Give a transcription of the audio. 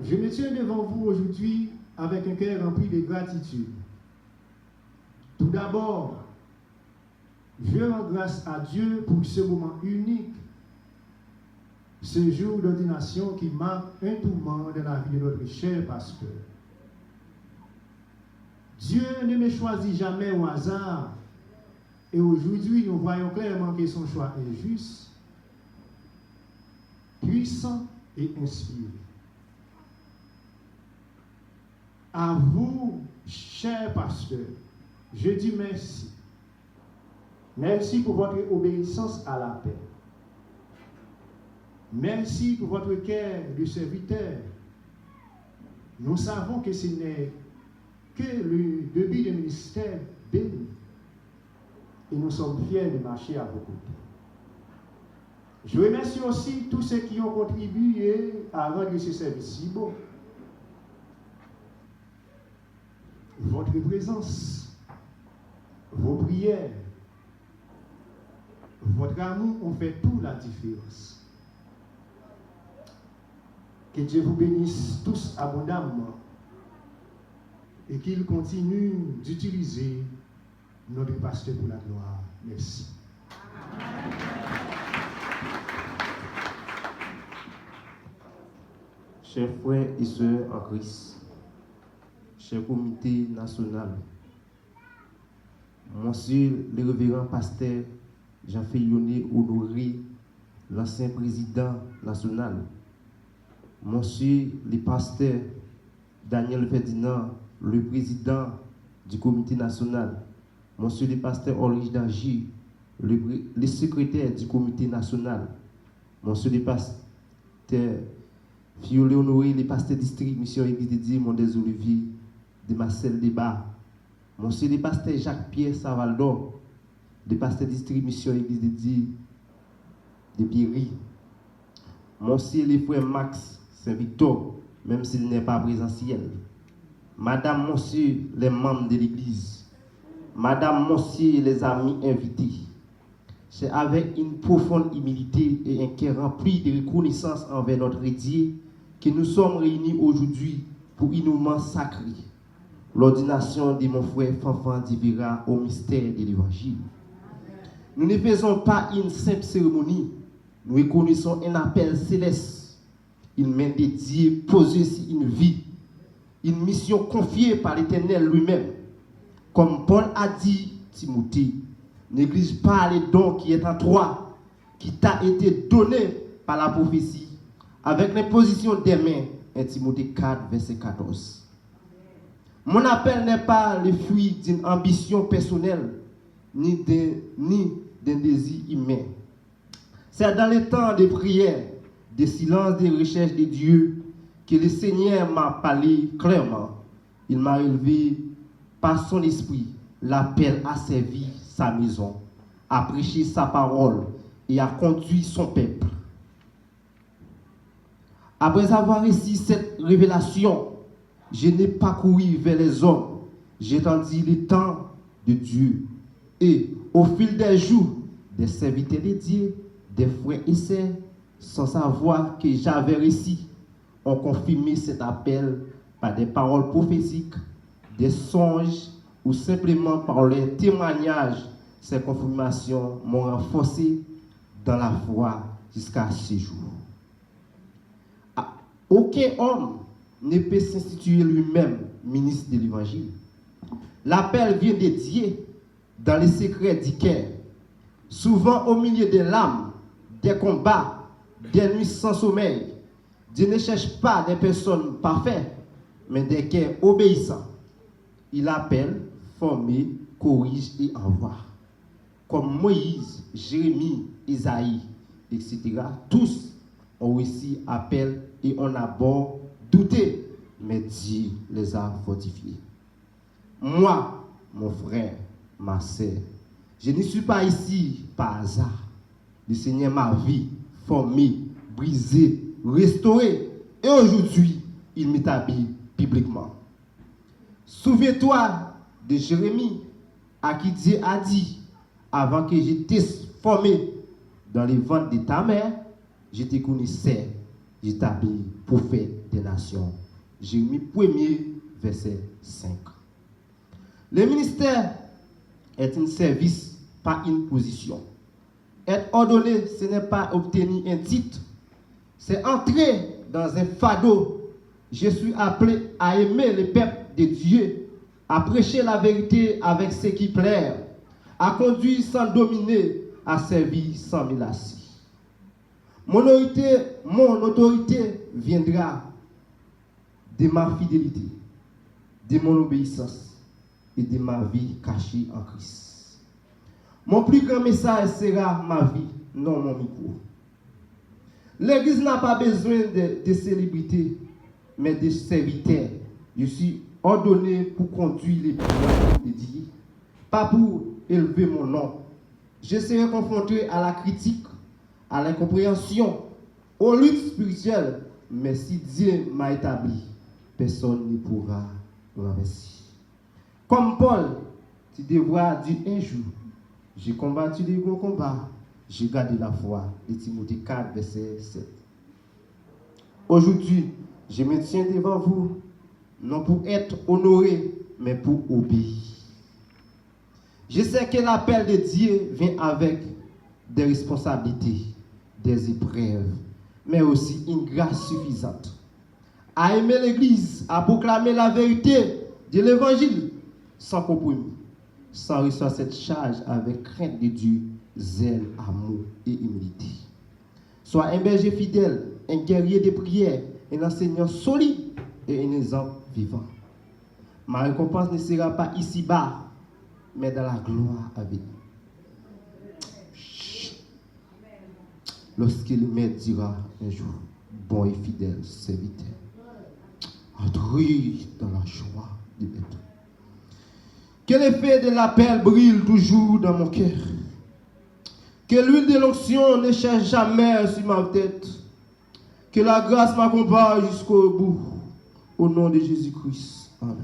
Je me tiens devant vous aujourd'hui avec un cœur rempli de gratitude. Tout d'abord, je rends grâce à Dieu pour ce moment unique, ce jour d'ordination qui marque un tournant dans la vie de notre cher pasteur. Dieu ne me choisit jamais au hasard, et aujourd'hui nous voyons clairement que son choix est juste, puissant et inspiré. À vous, cher pasteur, je dis merci. Merci pour votre obéissance à l'appel. Merci pour votre cœur de serviteur. Nous savons que ce n'est que le début du ministère béni. Et nous sommes fiers de marcher à vos côtés. Je remercie aussi tous ceux qui ont contribué à rendre ce service si beau. Votre présence, vos prières, votre amour ont fait toute la différence. Que Dieu vous bénisse tous abondamment et qu'il continue d'utiliser notre pasteur pour la gloire. Merci. Chers frères et sœurs en Christ, cher comité national, monsieur le révérend pasteur Jean-Félionnais Honoré, l'ancien président national, monsieur le pasteur Daniel Ferdinand, le président du comité national, monsieur le pasteur Ulrich Dagy, le secrétaire du comité national, monsieur le pasteur Fiolet Honoré, le pasteur district mission église de Dieu, Mondes Olivier, de Marcel Débat, monsieur le pasteur Jacques-Pierre Savaldo, le pasteur district mission église de Dieu, de Pierry, monsieur le frère Max Saint-Victor, même s'il n'est pas présentiel, madame, monsieur, les membres de l'église, madame, monsieur, les amis invités, c'est avec une profonde humilité et un cœur rempli de reconnaissance envers notre Dieu que nous sommes réunis aujourd'hui pour une moment sacré, l'ordination de mon frère Fanfan Divira au mystère de l'Évangile. Nous ne faisons pas une simple cérémonie, nous reconnaissons un appel céleste, une main de Dieu posée sur une vie, une mission confiée par l'Éternel lui-même. Comme Paul a dit Timothée, néglige pas les dons qui est en toi, qui t'a été donné par la prophétie, avec l'imposition des mains, 1 Timothée 4, verset 14. Mon appel n'est pas le fruit d'une ambition personnelle, ni d'un désir humain. C'est dans les temps de prière, de silence, de recherche de Dieu, que le Seigneur m'a parlé clairement. Il m'a élevé par son esprit, l'appel à servir sa maison, à prêcher sa parole et à conduire son peuple. Après avoir reçu cette révélation, je n'ai pas couru vers les hommes, j'ai tendu le temps de Dieu. Et au fil des jours, des serviteurs de Dieu, des frères et sœurs, sans savoir que j'avais reçu, ont confirmé cet appel par des paroles prophétiques, des songes ou simplement par les témoignages. Ces confirmations m'ont renforcé dans la foi jusqu'à ce jour. Aucun homme ne peut s'instituer lui-même ministre de l'Évangile. L'appel vient de Dieu dans les secrets du cœur, souvent au milieu des larmes, des combats, des nuits sans sommeil. Dieu ne cherche pas des personnes parfaites, mais des cœurs obéissants. Il appelle, forme, corrige et envoie. Comme Moïse, Jérémie, Isaïe, etc. Tous ont reçu appel et on a beau douter, mais Dieu les a fortifiés. Moi, mon frère, ma sœur, je ne suis pas ici par hasard. Le Seigneur m'a vu, formé, brisé, restauré, et aujourd'hui, il m'établit publiquement. Souviens-toi de Jérémie, à qui Dieu a dit, avant que j'étais formé dans les ventres de ta mère, je te connaissais, je t'habille pour faire des nations. Jérémie 1er, verset 5. Le ministère est un service, pas une position. Être ordonné, ce n'est pas obtenir un titre, c'est entrer dans un fardeau. Je suis appelé à aimer le peuple de Dieu, à prêcher la vérité avec ce qui plaît, à conduire sans dominer, à servir sans me lasser. Mon autorité viendra de ma fidélité, de mon obéissance et de ma vie cachée en Christ. Mon plus grand message sera ma vie, non mon micro. L'Église n'a pas besoin de célébrités, mais de serviteurs. Je suis ordonné pour conduire les prières de Dieu, pas pour élever mon nom. Je serai confronté à la critique, à l'incompréhension, aux luttes spirituelles, mais si Dieu m'a établi, personne ne pourra renverser. Comme Paul, tu devras dire un jour, j'ai combattu les gros combats, j'ai gardé la foi. Et Timothée 4, verset 7. Aujourd'hui, je me tiens devant vous, non pour être honoré, mais pour obéir. Je sais que l'appel de Dieu vient avec des responsabilités, des épreuves, mais aussi une grâce suffisante. À aimer l'Église, à proclamer la vérité de l'Évangile, sans compromis, sans recevoir cette charge avec crainte de Dieu, zèle, amour et humilité. Sois un berger fidèle, un guerrier de prière, un enseignant solide et un exemple vivant. Ma récompense ne sera pas ici-bas, mais dans la gloire à venir. Lorsque le maître dira un jour, bon et fidèle serviteur, entrez dans la joie du maître. Que l'effet de l'appel brille toujours dans mon cœur. Que l'huile de l'onction ne cherche jamais sur ma tête. Que la grâce m'accompagne jusqu'au bout. Au nom de Jésus-Christ. Amen.